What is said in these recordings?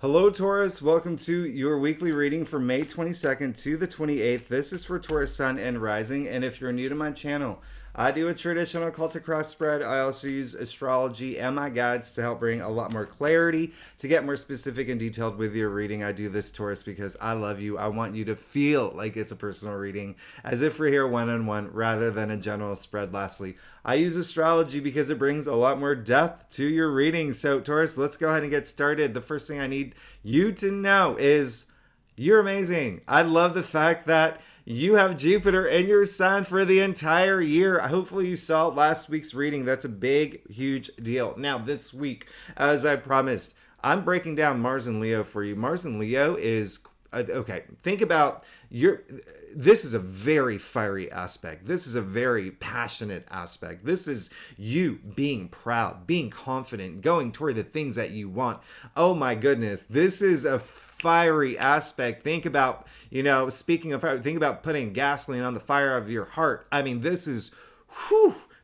Hello, Taurus. Welcome to your weekly reading for May 22nd to the 28th. This is for Taurus Sun and Rising. And if you're new to my channel, I do a traditional occultic cross spread. I also use astrology and my guides to help bring a lot more clarity, to get more specific and detailed with your reading. I do this, Taurus, because I love you. I want you to feel like it's a personal reading, as if we're here one-on-one rather than a general spread. Lastly, I use astrology because it brings a lot more depth to your reading. So, Taurus, let's go ahead and get started. The first thing I need you to know is you're amazing. I love the fact that you have Jupiter in your sign for the entire year. Hopefully you saw last week's reading. That's a big, huge deal. Now, this week, as I promised, I'm breaking down Mars and Leo for you. Mars and Leo is... okay, think about this is a very fiery aspect. This is a very passionate aspect. This is you being proud, being confident, going toward the things that you want. Oh my goodness, this is a fiery aspect. Think about, speaking of fire, think about putting gasoline on the fire of your heart. I mean, this is,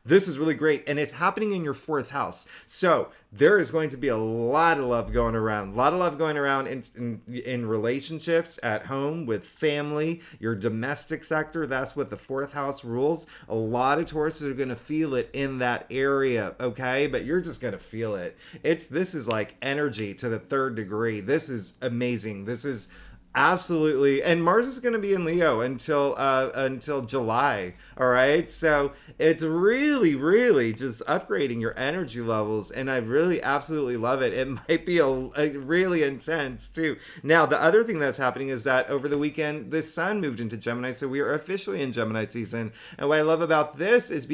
this is really great, and it's happening in your fourth house. So there is going to be a lot of love going around. A lot of love going around in relationships, at home, with family, your domestic sector. That's what the fourth house rules. A lot of Tauruses are going to feel it in that area, okay? But you're just going to feel it. This is like energy to the third degree. This is amazing. This is absolutely, and Mars is going to be in Leo until July. All right, so it's really just upgrading your energy levels, and I really absolutely love it. It might be a really intense too. Now, the other thing that's happening is that over the weekend, the Sun moved into Gemini, so we are officially in Gemini season. And what I love about this is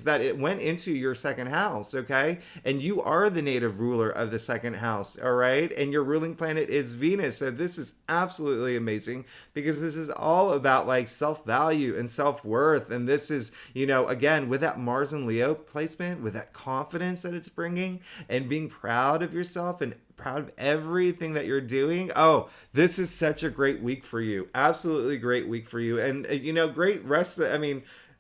that it went into your second house, okay? And you are the native ruler of the second house, all right? And your ruling planet is Venus. So this is absolutely amazing because this is all about like self-value and self-worth. And this is, again, with that Mars and Leo placement, with that confidence that it's bringing and being proud of yourself and proud of everything that you're doing. Oh, this is such a great week for you. Absolutely great week for you. And, great rest.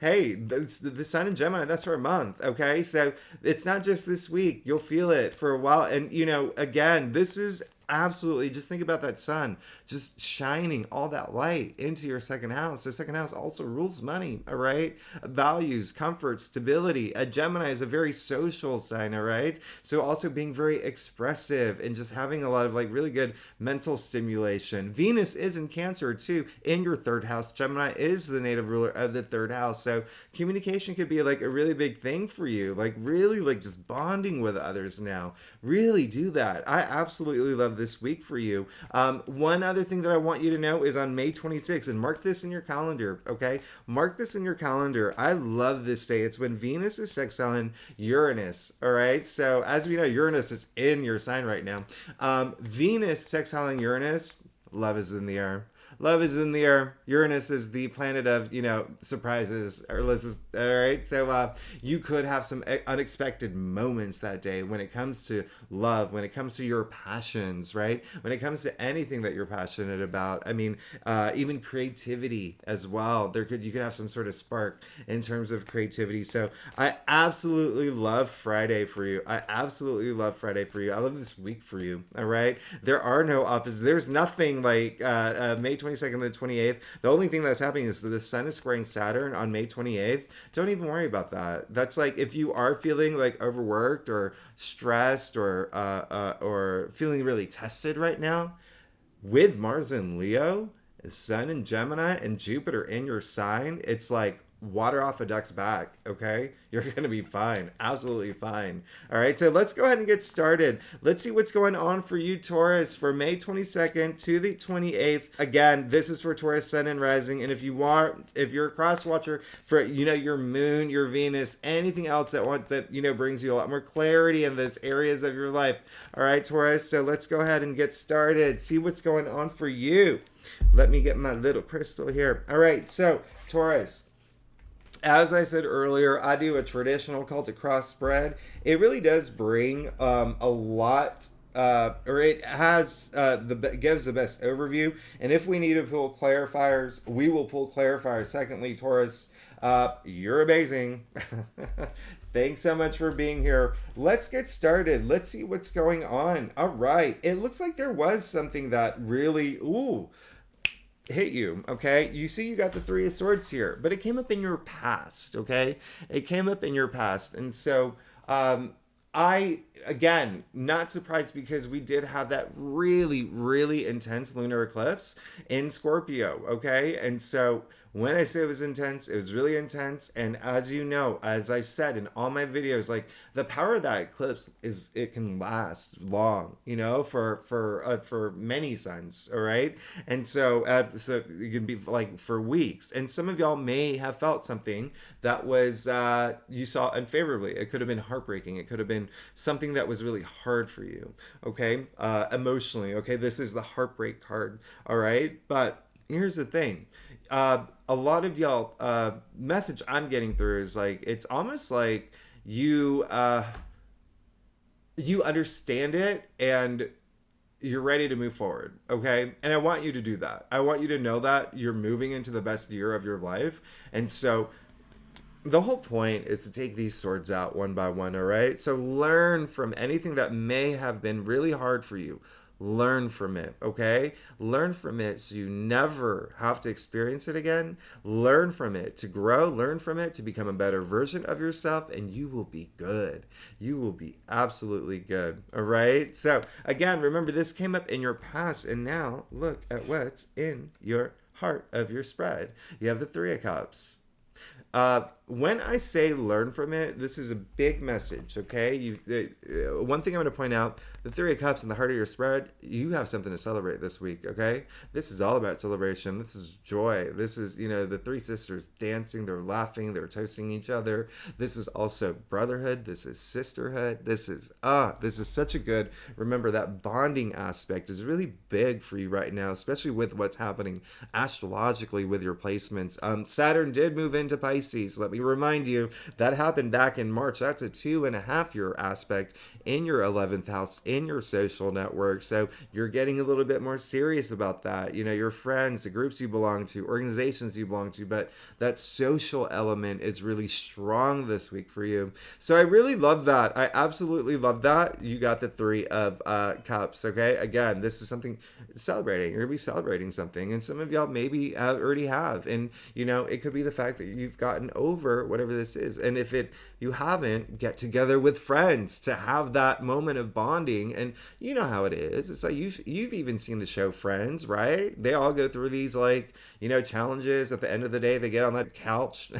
Hey, the Sun in Gemini, that's for a month, okay? So it's not just this week. You'll feel it for a while. And, again, this is absolutely, just think about that Sun just shining all that light into your second house. The second house also rules money, all right? Values, comfort, stability. A Gemini is a very social sign, all right? So also being very expressive and just having a lot of like really good mental stimulation. Venus is in Cancer too, in your third house. Gemini is the native ruler of the third house. So communication could be like a really big thing for you, like really like just bonding with others now. Really do that. I absolutely love this week for you. One other thing that I want you to know is on May 26th, and mark this in your calendar, okay? Mark this in your calendar. I love this day. It's when Venus is sextiling Uranus, all right? So as we know, Uranus is in your sign right now. Venus sextiling Uranus, love is in the air. Love is in the air. Uranus is the planet of, surprises. All right. So you could have some unexpected moments that day when it comes to love, when it comes to your passions, right? When it comes to anything that you're passionate about. I mean, even creativity as well. You could have some sort of spark in terms of creativity. So I absolutely love Friday for you. I love this week for you. All right. There are no opposites. There's nothing like May 22nd and the 28th. The only thing that's happening is that the Sun is squaring Saturn on May 28th. Don't even worry about that. That's like if you are feeling like overworked or stressed or feeling really tested right now, with Mars in Leo, Sun in Gemini, and Jupiter in your sign, it's like water off a duck's back, okay? You're going to be fine. Absolutely fine. All right, so let's go ahead and get started. Let's see what's going on for you, Taurus, for May 22nd to the 28th. Again, this is for Taurus, Sun and Rising, and if you're a cross watcher for, your moon, your Venus, anything else that brings you a lot more clarity in those areas of your life. All right, Taurus, so let's go ahead and get started. See what's going on for you. Let me get my little crystal here. All right, so Taurus, as I said earlier, I do a traditional Celtic cross spread. It really does bring a lot, or it has gives the best overview. And if we need to pull clarifiers, we will pull clarifiers. Secondly, Taurus, you're amazing. Thanks so much for being here. Let's get started. Let's see what's going on. All right. It looks like there was something that really, hit you, okay? You see you got the Three of Swords here, but it came up in your past, okay? It came up in your past. And so, I, again, not surprised because we did have that really, really intense lunar eclipse in Scorpio, okay? And so when I say it was intense, it was really intense. And as you know, as I've said in all my videos, like the power of that eclipse is it can last long, for many suns, all right? And so it can be like for weeks. And some of y'all may have felt something that was you saw unfavorably. It could have been heartbreaking. It could have been something that was really hard for you, okay? Emotionally, okay? This is the heartbreak card, all right? But here's the thing. A lot of y'all message I'm getting through is like it's almost like you understand it and you're ready to move forward, okay? And I want you to do that. I want you to know that you're moving into the best year of your life. And so the whole point is to take these swords out one by one, all right? So learn from anything that may have been really hard for you. Learn from it, okay? Learn from it so you never have to experience it again. Learn from it to grow. Learn from it to become a better version of yourself, and you will be good. You will be absolutely good, all right? So, again, remember this came up in your past, and now look at what's in your heart of your spread. You have the Three of Cups. When I say learn from it, this is a big message, okay? One thing I'm going to point out, the Three of Cups in the heart of your spread, you have something to celebrate this week, okay? This is all about celebration. This is joy. This is, the three sisters dancing, they're laughing, they're toasting each other. This is also brotherhood. This is sisterhood. This is such a good, remember that bonding aspect is really big for you right now, especially with what's happening astrologically with your placements. Saturn did move into Pisces. Let me remind you, that happened back in March. That's a 2.5 year aspect in your 11th house, in your social network. So you're getting a little bit more serious about that. Your friends, the groups you belong to, organizations you belong to, but that social element is really strong this week for you. So I really love that. I absolutely love that. You got the Three of Cups, okay? Again, this is something celebrating. You're going to be celebrating something. And some of y'all maybe already have. And, it could be the fact that you've gotten over whatever this is. And if you haven't, get together with friends to have that moment of bonding. And you know how it is. It's like you've even seen the show Friends, right? They all go through these challenges. At the end of the day, they get on that couch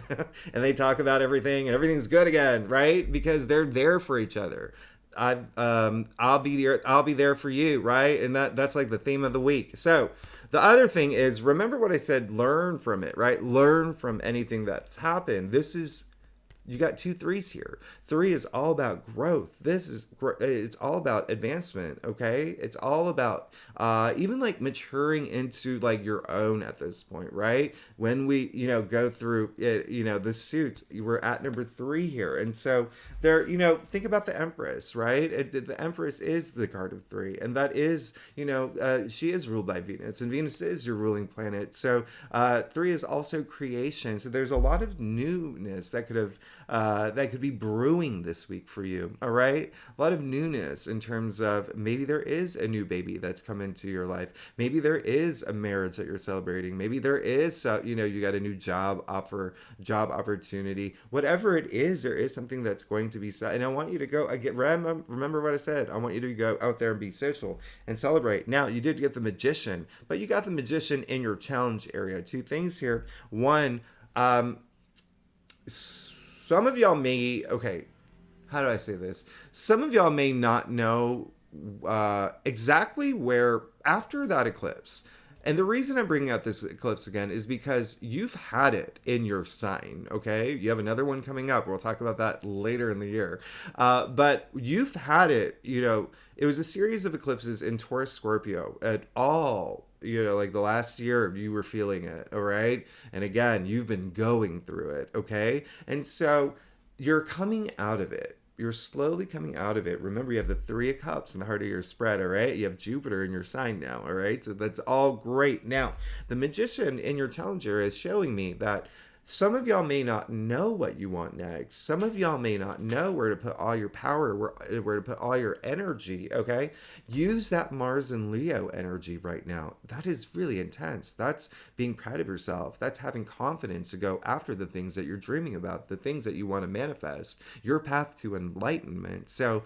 and they talk about everything and everything's good again, right? Because they're there for each other. I'll be there for you, right? And that's like the theme of the week. So the other thing is, remember what I said, learn from it, right? Learn from anything that's happened. You got 2 threes here. 3 is all about growth. It's all about advancement, okay? It's all about even like maturing into like your own at this point, right? When we, go through it, the suits, we're at number 3 here. And so there, think about the Empress, right? The Empress is the card of 3. And that is, she is ruled by Venus. And Venus is your ruling planet. So 3 is also creation. So there's a lot of newness that could be brewing this week for you, all right? A lot of newness in terms of maybe there is a new baby that's come into your life. Maybe there is a marriage that you're celebrating. Maybe there is, you got a new job opportunity. Whatever it is, there is something that's going to be, and I want you to go, remember what I said. I want you to go out there and be social and celebrate. Now, you did get the Magician, but you got the Magician in your challenge area. 2 things here. One, some of y'all may, how do I say this? Some of y'all may not know exactly where, after that eclipse, and the reason I'm bringing out this eclipse again is because you've had it in your sign, okay? You have another one coming up. We'll talk about that later in the year. But you've had it, it was a series of eclipses in Taurus, Scorpio at all. Like the last year you were feeling it, all right? And again, you've been going through it, okay? And so you're coming out of it. You're slowly coming out of it. Remember, you have the Three of Cups in the heart of your spread, all right? You have Jupiter in your sign now, all right? So that's all great. Now, the Magician in your challenge area is showing me that Some of y'all may not know what you want next. Some of y'all may not know where to put all your power, where to put all your energy, okay? Use that Mars and Leo energy right now. That is really intense. That's being proud of yourself. That's having confidence to go after the things that you're dreaming about, the things that you want to manifest, your path to enlightenment. So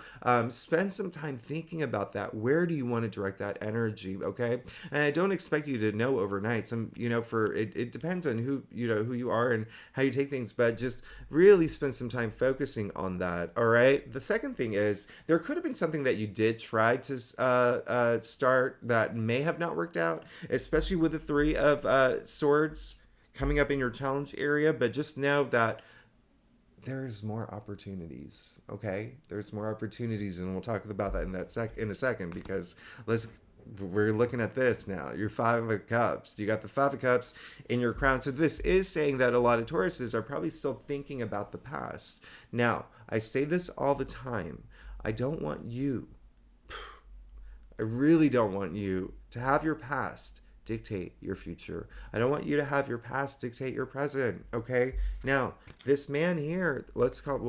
spend some time thinking about that. Where do you want to direct that energy, okay? And I don't expect you to know overnight. It depends on who you are and how you take things, but just really spend some time focusing on that. All right. The second thing is there could have been something that you did try to start that may have not worked out, especially with the Three of Swords coming up in your challenge area. But just know that there's more opportunities. Okay, there's more opportunities, and we'll talk about that in a second, because we're looking at this now. Your Five of Cups. You got the Five of Cups in your crown. So this is saying that a lot of Tauruses are probably still thinking about the past. Now, I say this all the time. I really don't want you to have your past dictate your future. I don't want you to have your past dictate your present, okay? Now, this man here,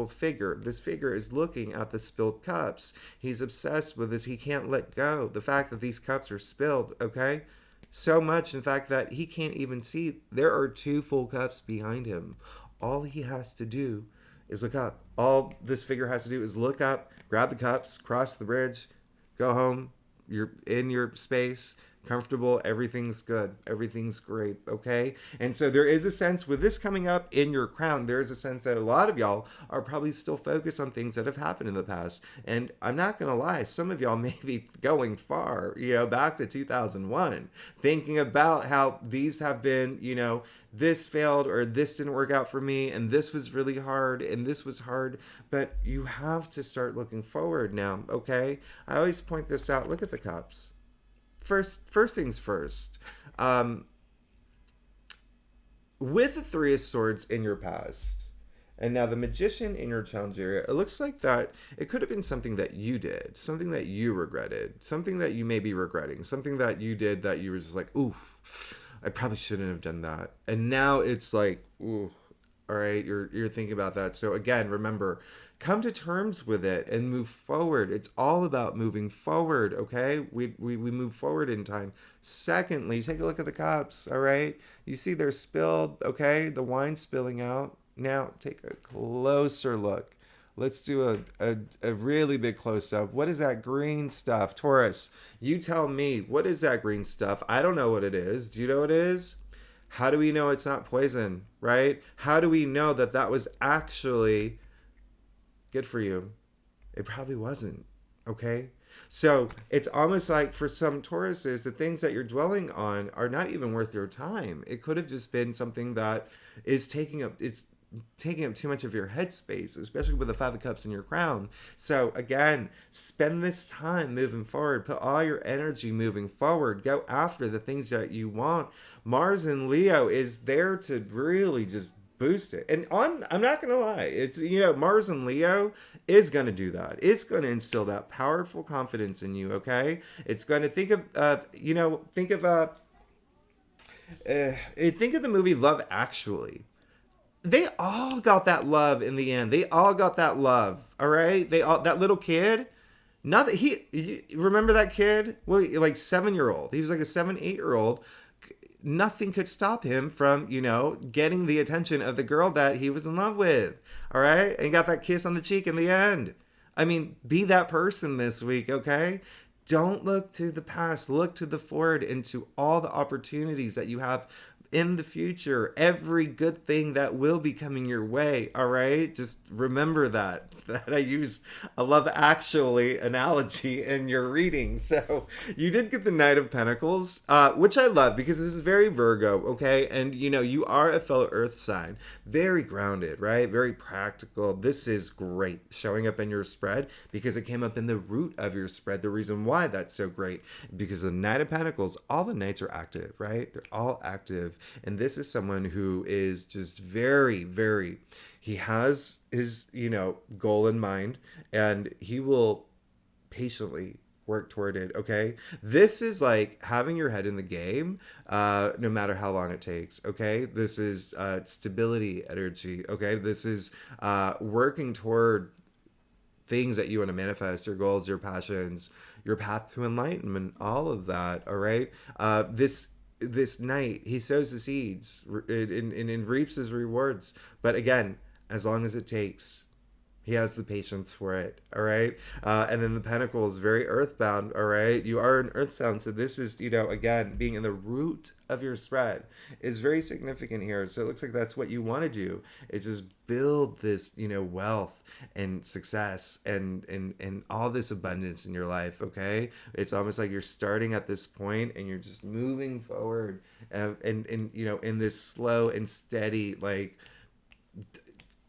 figure. This figure is looking at the spilled cups. He's obsessed with this. He can't let go. The fact that these cups are spilled, okay? So much, in fact, that he can't even see. There are 2 full cups behind him. All he has to do is look up. All this figure has to do is look up, grab the cups, cross the bridge, go home. You're in your space, comfortable, everything's good, everything's great, okay? And so there is a sense with this coming up in your crown, there is a sense that a lot of y'all are probably still focused on things that have happened in the past. And I'm not gonna lie, some of y'all may be going far, back to 2001, thinking about how these have been, this failed, or this didn't work out for me, and this was really hard, and this was hard. But you have to start looking forward now, okay? I always point this out. Look at the cups. First things first. With the Three of Swords in your past, and now the Magician in your challenge area, it looks like that it could have been something that you did, something that you regretted, something that you may be regretting, something that you did that you were just like, oof, I probably shouldn't have done that. And now it's like, ooh, all right, you're thinking about that. So again, remember, come to terms with it and move forward. It's all about moving forward, okay? We move forward in time. Secondly, take a look at the cups, all right? You see they're spilled, okay? The wine's spilling out. Now, take a closer look. Let's do a really big close-up. What is that green stuff? Taurus, you tell me, what is that green stuff? I don't know what it is. Do you know what it is? How do we know it's not poison, right? How do we know that that was actually good for you? It probably wasn't, okay? So it's almost like for some Tauruses, the things that you're dwelling on are not even worth your time. It could have just been something that is taking up too much of your headspace, especially with the Five of Cups in your crown. So again, spend this time moving forward. Put all your energy moving forward. Go after the things that you want. Mars and Leo is there to really just boost it. And I'm not gonna lie, it's Mars and Leo is gonna do that. It's gonna instill that powerful confidence in you. Okay, it's gonna think of the movie Love Actually. They all got that love in the end. They all got that love. All right. That little kid. Not that you remember that kid? Well, like 7-year-old. He was like a 7-8-year-old. Nothing could stop him from, getting the attention of the girl that he was in love with. All right. And got that kiss on the cheek in the end. I mean, be that person this week. Okay. Don't look to the past. Look to the forward, into all the opportunities that you have in the future, every good thing that will be coming your way. All right, just remember that I use a Love Actually analogy in your reading. So you did get the Knight of Pentacles, which I love because this is very Virgo, okay? And you are a fellow Earth sign, very grounded, right? Very practical. This is great showing up in your spread because it came up in the root of your spread. The reason why that's so great, because the Knight of Pentacles, all the knights are active, right? They're all active. And this is someone who is just very, very, he has his, goal in mind, and he will patiently work toward it. Okay, this is like having your head in the game, no matter how long it takes. Okay, this is stability energy. Okay, this is working toward things that you want to manifest, your goals, your passions, your path to enlightenment, all of that. All right, this night he sows the seeds and reaps his rewards. But again, as long as it takes. He has the patience for it, all right? And then the pentacle is very earthbound, all right? You are an earth sound, so this is, again, being in the root of your spread is very significant here. So it looks like that's what you want to do. It's just build this, wealth and success and all this abundance in your life, okay? It's almost like you're starting at this point and you're just moving forward and in this slow and steady, like,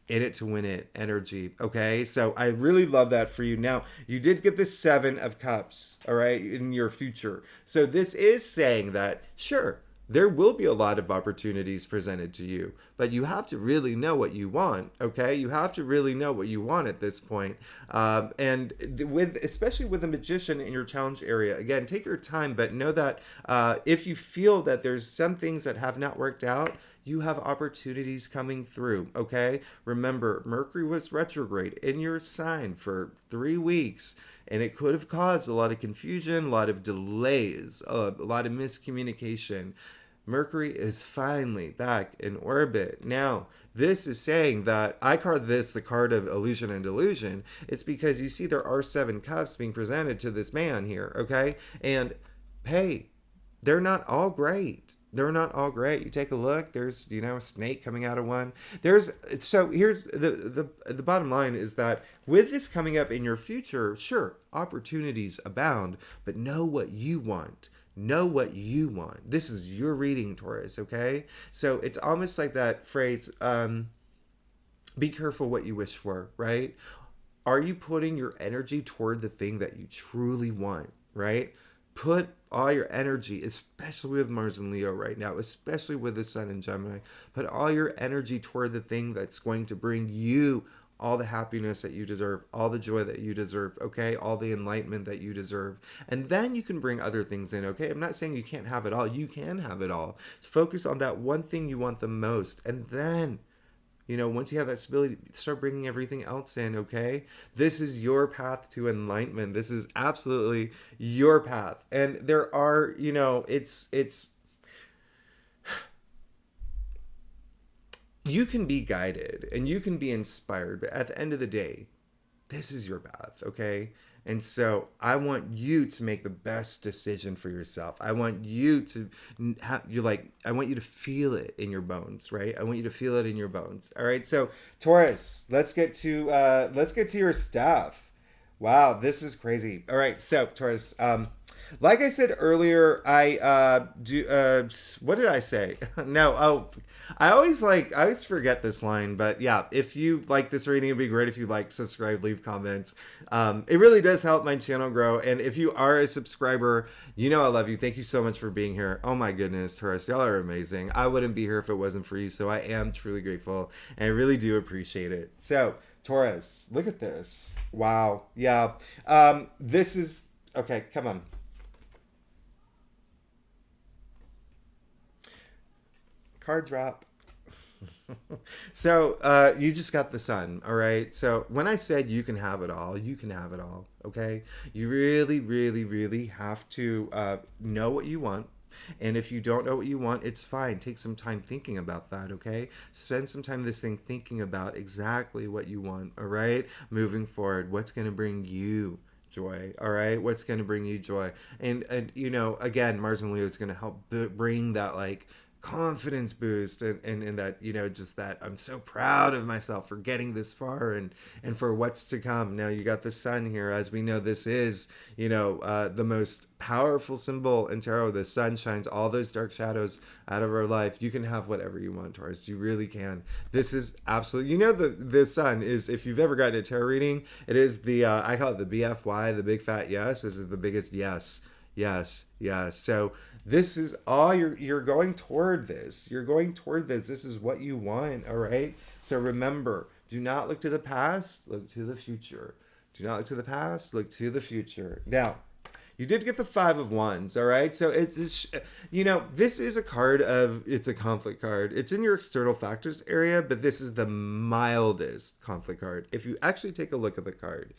in it to win it energy. Okay, so I really love that for you. Now, you did get the 7 of Cups, all right, in your future. So this is saying that, sure, there will be a lot of opportunities presented to you, but you have to really know what you want. Okay, you have to really know what you want at this point. And especially with a magician in your challenge area, again, take your time, but know that if you feel that there's some things that have not worked out, you have opportunities coming through. Okay, remember, Mercury was retrograde in your sign for 3 weeks. And it could have caused a lot of confusion, a lot of delays, a lot of miscommunication. Mercury is finally back in orbit. Now, this is saying that I call this the card of illusion and delusion. It's because you see there are 7 cups being presented to this man here, okay? And hey, they're not all great. They're not all great. You take a look. There's a snake coming out of one. So here's the bottom line is that with this coming up in your future, sure, opportunities abound, but know what you want. Know what you want. This is your reading, Taurus. Okay, so it's almost like that phrase. Be careful what you wish for. Right? Are you putting your energy toward the thing that you truly want? Right? Put all your energy, especially with Mars and Leo right now, especially with the Sun in Gemini, put all your energy toward the thing that's going to bring you all the happiness that you deserve, all the joy that you deserve, okay? All the enlightenment that you deserve. And then you can bring other things in, okay? I'm not saying you can't have it all. You can have it all. Focus on that one thing you want the most. And then, once you have that stability, start bringing everything else in, okay? This is your path to enlightenment. This is absolutely your path. And there are, it's you can be guided and you can be inspired, but at the end of the day, this is your path, okay? And so I want you to make the best decision for yourself. I want you to I want you to feel it in your bones, right? I want you to feel it in your bones. All right. So Taurus, let's get to your stuff. Wow, this is crazy. All right. So Taurus, like I said earlier, I what did I say? I always forget this line, but yeah, if you like this reading, it'd be great if you like, subscribe, leave comments. It really does help my channel grow. And if you are a subscriber, I love you. Thank you so much for being here. Oh my goodness, Taurus, y'all are amazing. I wouldn't be here if it wasn't for you. So I am truly grateful and I really do appreciate it. So Taurus, look at this. Wow. Yeah. This is, okay, come on. Card drop. So you just got the Sun, all right? So when I said you can have it all, you can have it all, okay? You really, really, really have to know what you want. And if you don't know what you want, it's fine. Take some time thinking about that, okay? Spend some time this thing thinking about exactly what you want, all right? Moving forward, what's going to bring you joy, all right? What's going to bring you joy? And again, Mars and Leo is going to help bring that, like, confidence boost and that just that I'm so proud of myself for getting this far and for what's to come. Now you got the Sun here. As we know, this is the most powerful symbol in tarot. The Sun shines all those dark shadows out of our life. You can have whatever you want, Taurus. You really can. This is absolutely, the Sun is, if you've ever gotten a tarot reading, it is the I call it the BFY, the big fat yes. This is the biggest yes. So this is all you're going toward this. You're going toward this. This is what you want, all right? So remember, do not look to the past, look to the future. Do not look to the past, look to the future. Now, You did get the Five of Wands, all right? So it's this is a card it's a conflict card. It's in your external factors area, but this is the mildest conflict card. If you actually take a look at the card,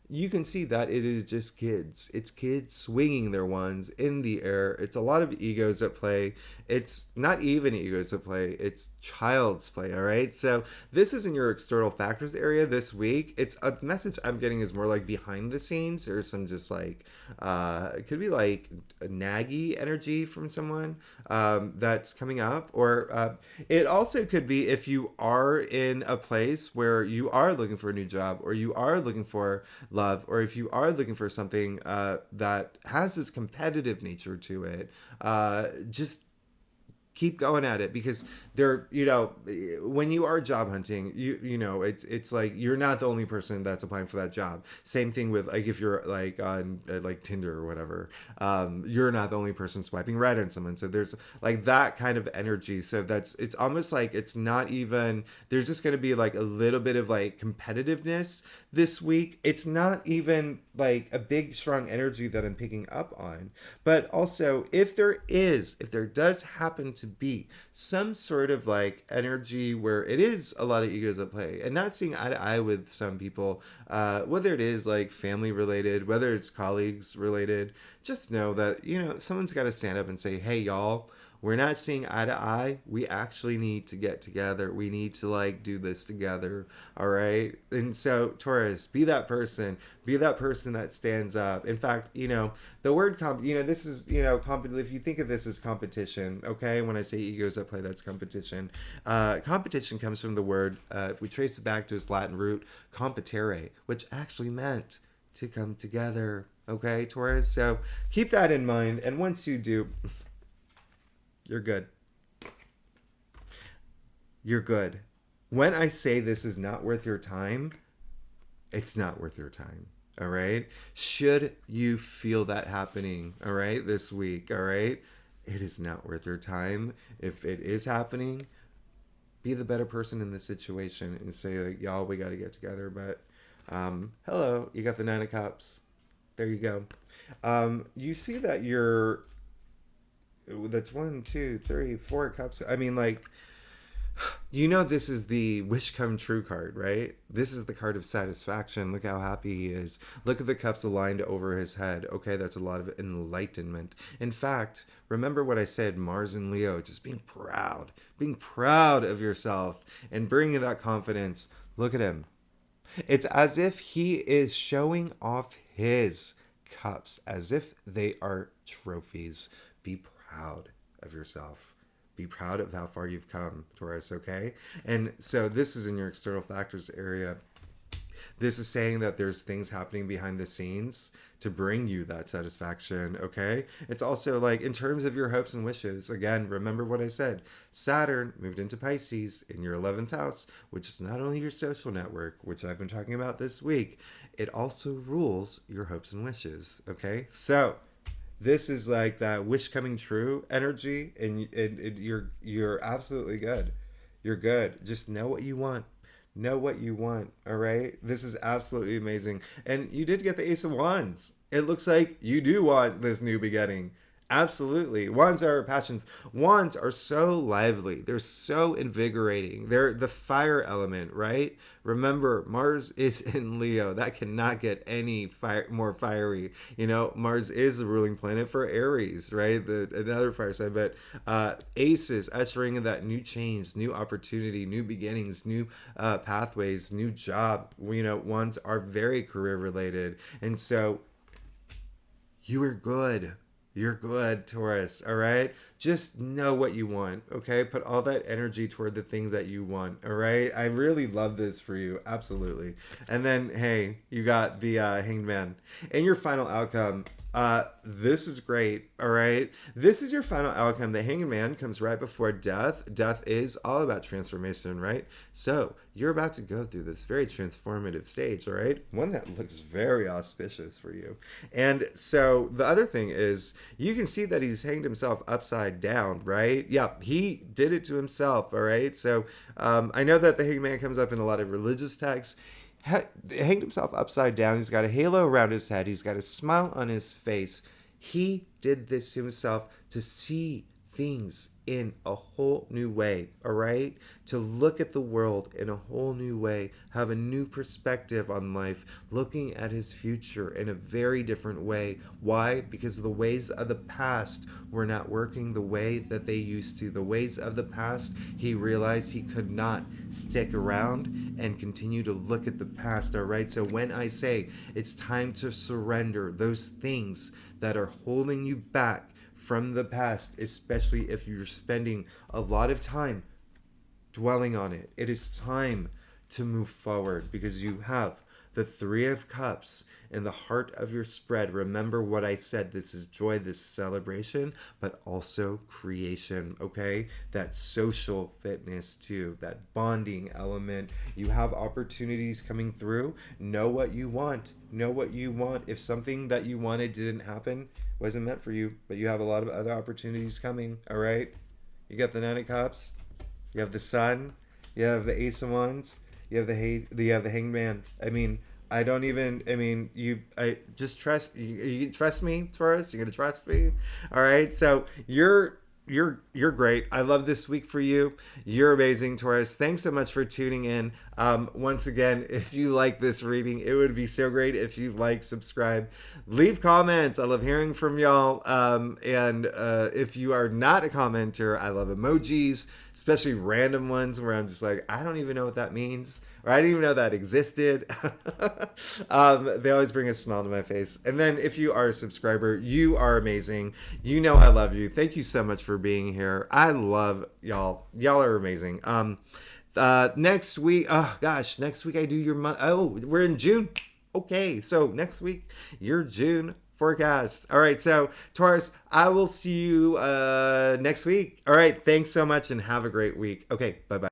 you can see that it is just kids. It's kids swinging their wands in the air. It's a lot of egos at play. It's not even egos at play. It's child's play, all right? So this is in your external factors area this week. It's a message I'm getting is more like behind the scenes or some just like, it could be like a naggy energy from someone that's coming up. Or it also could be if you are in a place where you are looking for a new job or you are looking for love, or if you are looking for something that has this competitive nature to it, just keep going at it, because when you are job hunting, it's like you're not the only person that's applying for that job. Same thing with like if you're like on like Tinder or whatever, you're not the only person swiping right on someone. So there's like that kind of energy. So it's almost like it's not even, there's just going to be like a little bit of like competitiveness this week. It's not even like a big strong energy that I'm picking up on. But also if there does happen to be some sort of like energy where it is a lot of egos at play and not seeing eye to eye with some people, whether it is like family related, whether it's colleagues related, just know that someone's got to stand up and say, hey y'all, we're not seeing eye to eye. We actually need to get together. We need to like do this together. All right. And so Taurus, be that person. Be that person that stands up. In fact, the word this is, if you think of this as competition, okay? When I say egos at play, that's competition. Competition comes from the word, if we trace it back to its Latin root, competere, which actually meant to come together. Okay, Taurus? So keep that in mind. And once you do, you're good. You're good. When I say this is not worth your time, it's not worth your time. All right? Should you feel that happening, all right, this week, all right? It is not worth your time. If it is happening, be the better person in this situation and say, like, y'all, we got to get together. But hello, you got the Nine of Cups. There you go. You see that that's 1, 2, 3, 4 cups. I mean, like, this is the wish come true card, right? This is the card of satisfaction. Look how happy he is. Look at the cups aligned over his head. Okay, that's a lot of enlightenment. In fact, remember what I said, Mars and Leo, just being proud of yourself and bringing that confidence. Look at him. It's as if he is showing off his cups as if they are trophies. Be proud of yourself. Be proud of how far you've come, Taurus, okay? And so this is in your external factors area. This is saying that there's things happening behind the scenes to bring you that satisfaction, okay? It's also like in terms of your hopes and wishes. Again, remember what I said. Saturn moved into Pisces in your 11th house, which is not only your social network, which I've been talking about this week, it also rules your hopes and wishes, okay? So this is like that wish coming true energy, and you're absolutely good. You're good. Just know what you want. Know what you want, all right? This is absolutely amazing. And you did get the Ace of Wands. It looks like you do want this new beginning. Absolutely. Wands are passions. Wands are so lively. They're so invigorating. They're the fire element, right? Remember, Mars is in Leo. That cannot get any more fiery. Mars is the ruling planet for Aries, right? Another fire sign. But Aces ushering in that new change, new opportunity, new beginnings, new pathways, new job. Wands are very career related. And so you are good. You're good, Taurus, all right? Just know what you want, okay? Put all that energy toward the things that you want, all right? I really love this for you, absolutely. And then, hey, you got the Hanged Man. And your final outcome, this is great, all right? This is your final outcome. The Hanged Man comes right before death. Death is all about transformation, right? So you're about to go through this very transformative stage, all right? One that looks very auspicious for you. And so the other thing is, you can see that he's hanged himself upside down, right? Yeah, he did it to himself, all right? So I know that the Hanged Man comes up in a lot of religious texts. hanged himself upside down. He's got a halo around his head. He's got a smile on his face. He did this to himself to see things in a whole new way, all right? To look at the world in a whole new way, have a new perspective on life, looking at his future in a very different way. Why? Because the ways of the past were not working the way that they used to. The ways of the past, he realized he could not stick around and continue to look at the past, all right? So when I say it's time to surrender those things that are holding you back from the past, especially if you're spending a lot of time dwelling on it, it is time to move forward, because you have the Three of Cups in the heart of your spread. Remember what I said, this is joy, this is celebration, but also creation, okay? That social fitness too, that bonding element. You have opportunities coming through. Know what you want. Know what you want. If something that you wanted didn't happen, wasn't meant for you, but you have a lot of other opportunities coming, all right? You got the Nine of Cups, you have the Sun, you have the Ace of Wands, you have the Hangman. I mean, I just trust you trust me, Taurus. You're gonna trust me, all right? So you're great. I love this week for you. You're amazing, Taurus. Thanks so much for tuning in. Once again, if you like this reading, it would be so great if you like, subscribe, leave comments. I love hearing from y'all. And if you are not a commenter, I love emojis, especially random ones where I'm just like, I don't even know what that means, or I didn't even know that existed. They always bring a smile to my face. And then if you are a subscriber, you are amazing. You know I love you. Thank you so much for being here. I love y'all. Y'all are amazing. Next week, next week I do your month. Oh, we're in June. Okay, so next week, your June forecast. All right, so Taurus, I will see you next week. All right, thanks so much and have a great week. Okay, bye-bye.